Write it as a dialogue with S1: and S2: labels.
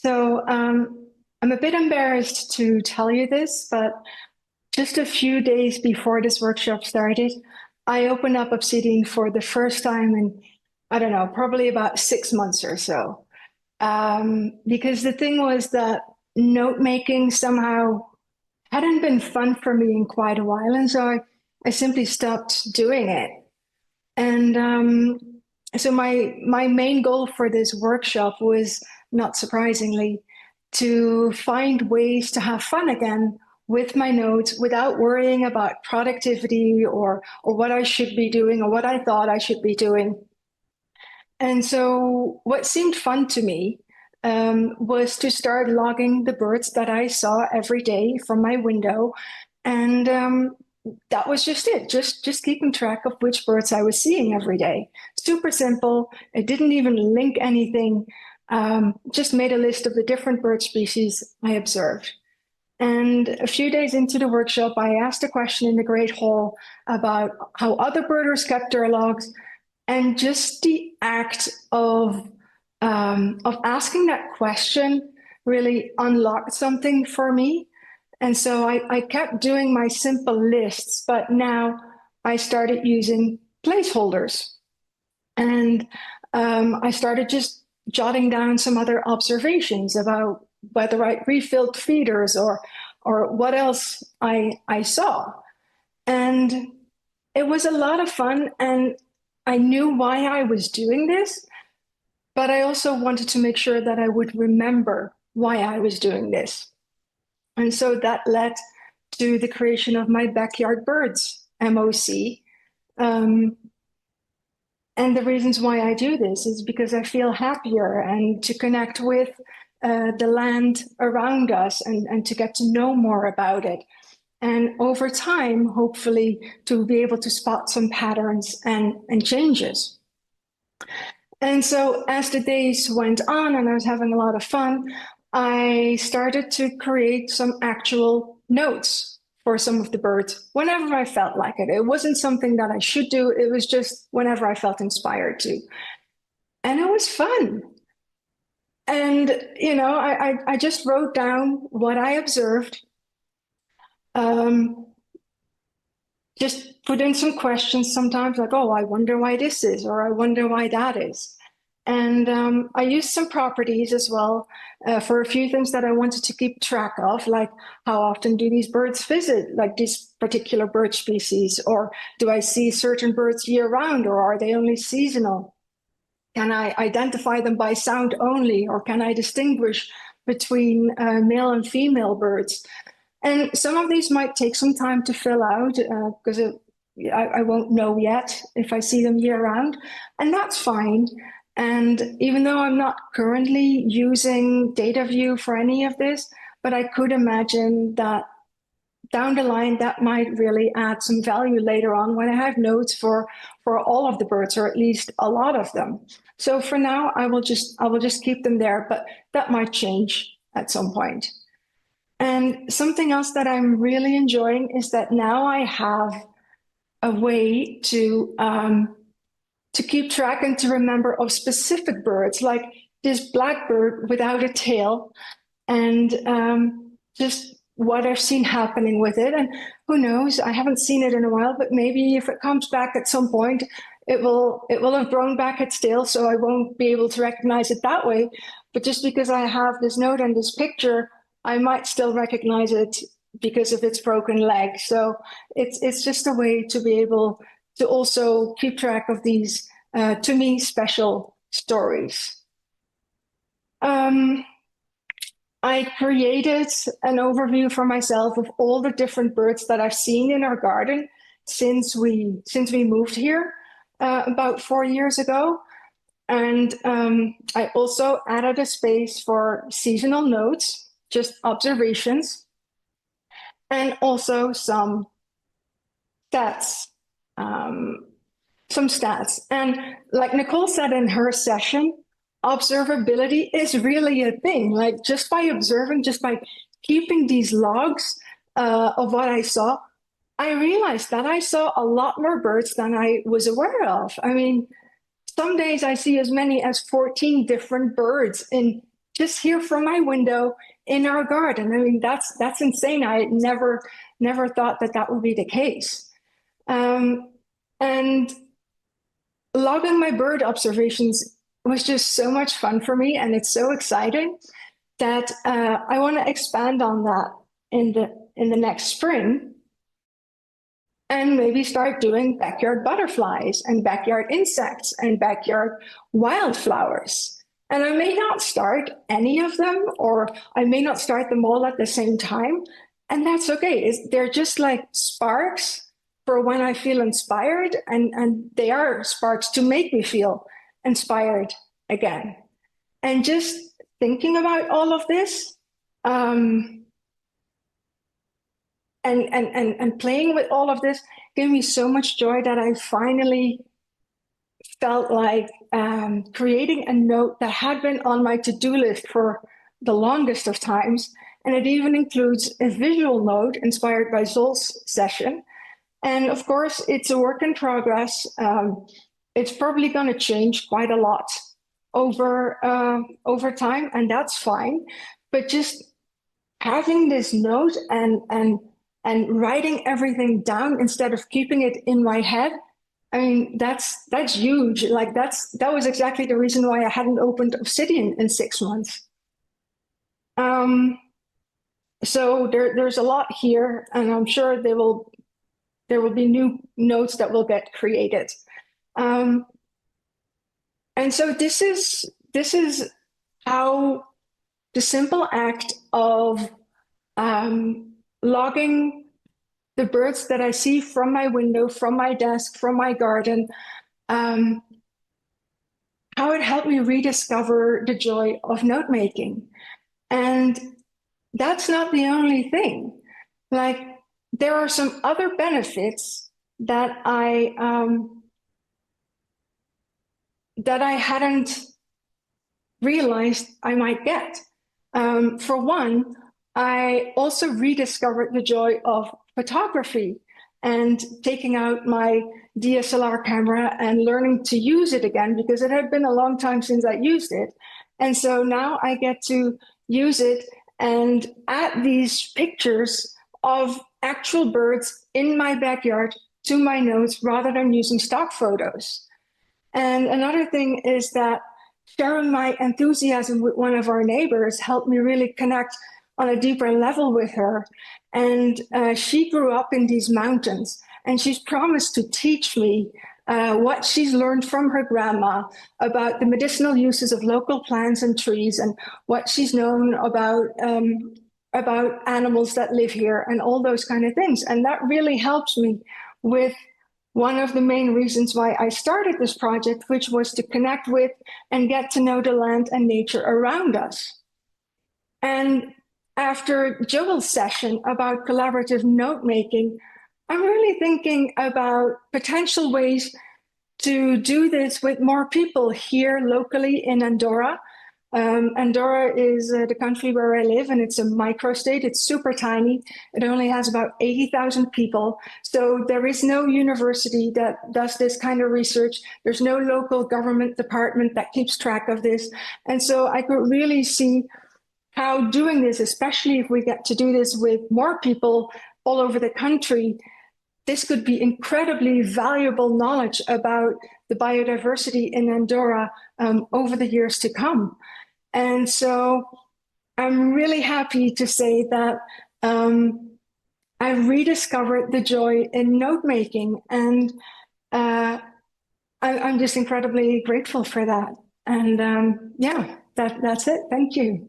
S1: So I'm a bit embarrassed to tell you this, but just a few days before this workshop started, I opened up Obsidian for the first time in, I don't know, probably about 6 months or so. Because the thing was that note making somehow hadn't been fun for me in quite a while. And so I simply stopped doing it. And so my main goal for this workshop was, not surprisingly, to find ways to have fun again with my notes without worrying about productivity or what I should be doing or what I thought I should be doing. And so what seemed fun to me was to start logging the birds that I saw every day from my window. And that was just it, just keeping track of which birds I was seeing every day. Super simple. It didn't even link anything. Just made a list of the different bird species I observed. And a few days into the workshop, I asked a question in the Great Hall about how other birders kept their logs, and just the act of asking that question really unlocked something for me. And so I kept doing my simple lists, but now I started using placeholders. And I started just jotting down some other observations about whether I refilled feeders or what else I saw. And it was a lot of fun, and I knew why I was doing this, but I also wanted to make sure that I would remember why I was doing this. And so that led to the creation of my Backyard Birds MOC. And the reasons why I do this is because I feel happier and to connect with the land around us and to get to know more about it. And over time, hopefully, to be able to spot some patterns and changes. And so as the days went on and I was having a lot of fun, I started to create some actual notes for some of the birds whenever I felt like it. It wasn't something that I should do. It was just whenever I felt inspired to. And it was fun. And, I just wrote down what I observed, just put in some questions sometimes like, oh, I wonder why this is, or I wonder why that is. And I used some properties as well for a few things that I wanted to keep track of, like how often do these birds visit, like this particular bird species, or do I see certain birds year round, or are they only seasonal? Can I identify them by sound only, or can I distinguish between male and female birds? And some of these might take some time to fill out because I won't know yet if I see them year round, and that's fine. And even though I'm not currently using data view for any of this, but I could imagine that down the line that might really add some value later on when I have notes for all of the birds, or at least a lot of them. So for now, I will just keep them there, but that might change at some point. And something else that I'm really enjoying is that now I have a way to keep track and to remember of specific birds, like this blackbird without a tail, and just what I've seen happening with it. And who knows, I haven't seen it in a while, but maybe if it comes back at some point, it will have grown back its tail, so I won't be able to recognize it that way. But just because I have this note and this picture, I might still recognize it because of its broken leg. So it's just a way to be able to also keep track of these, to me, special stories. I created an overview for myself of all the different birds that I've seen in our garden since we moved here about 4 years ago. And I also added a space for seasonal notes, just observations, and also some stats. Some stats. And like Nicole said in her session, observability is really a thing. Like just by observing, just by keeping these logs of what I saw, I realized that I saw a lot more birds than I was aware of. I mean, some days I see as many as 14 different birds in just here from my window in our garden. I mean, that's insane. I never thought that that would be the case. And logging my bird observations was just so much fun for me, and it's so exciting that I want to expand on that in the next spring, and maybe start doing backyard butterflies and backyard insects and backyard wildflowers. And I may not start any of them, or I may not start them all at the same time. And that's okay. They're just like sparks for when I feel inspired, and they are sparks to make me feel inspired again. And just thinking about all of this, and playing with all of this gave me so much joy that I finally felt like creating a note that had been on my to-do list for the longest of times. And it even includes a visual note inspired by Zol's session. And of course, it's a work in progress. It's probably going to change quite a lot over time, and that's fine. But just having this note and writing everything down instead of keeping it in my head, I mean, that's huge. Like that was exactly the reason why I hadn't opened Obsidian in 6 months. So there's a lot here, and I'm sure there will be new notes that will get created. And so this is how the simple act of logging the birds that I see from my window, from my desk, from my garden, how it helped me rediscover the joy of note making. And that's not the only thing. Like, there are some other benefits that I hadn't realized I might get. For one, I also rediscovered the joy of photography and taking out my DSLR camera and learning to use it again, because it had been a long time since I used it. And so now I get to use it and add these pictures of actual birds in my backyard to my notes rather than using stock photos. And another thing is that sharing my enthusiasm with one of our neighbors helped me really connect on a deeper level with her. And she grew up in these mountains, and she's promised to teach me what she's learned from her grandma about the medicinal uses of local plants and trees, and what she's known about animals that live here and all those kind of things. And that really helps me with one of the main reasons why I started this project, which was to connect with and get to know the land and nature around us. And after Joel's session about collaborative note making, I'm really thinking about potential ways to do this with more people here locally in Andorra. Andorra is the country where I live, and it's a microstate. It's super tiny. It only has about 80,000 people. So there is no university that does this kind of research. There's no local government department that keeps track of this. And so I could really see how doing this, especially if we get to do this with more people all over the country, this could be incredibly valuable knowledge about the biodiversity in Andorra over the years to come. And so I'm really happy to say that I rediscovered the joy in note making, and I'm just incredibly grateful for that. And yeah, that's it. Thank you.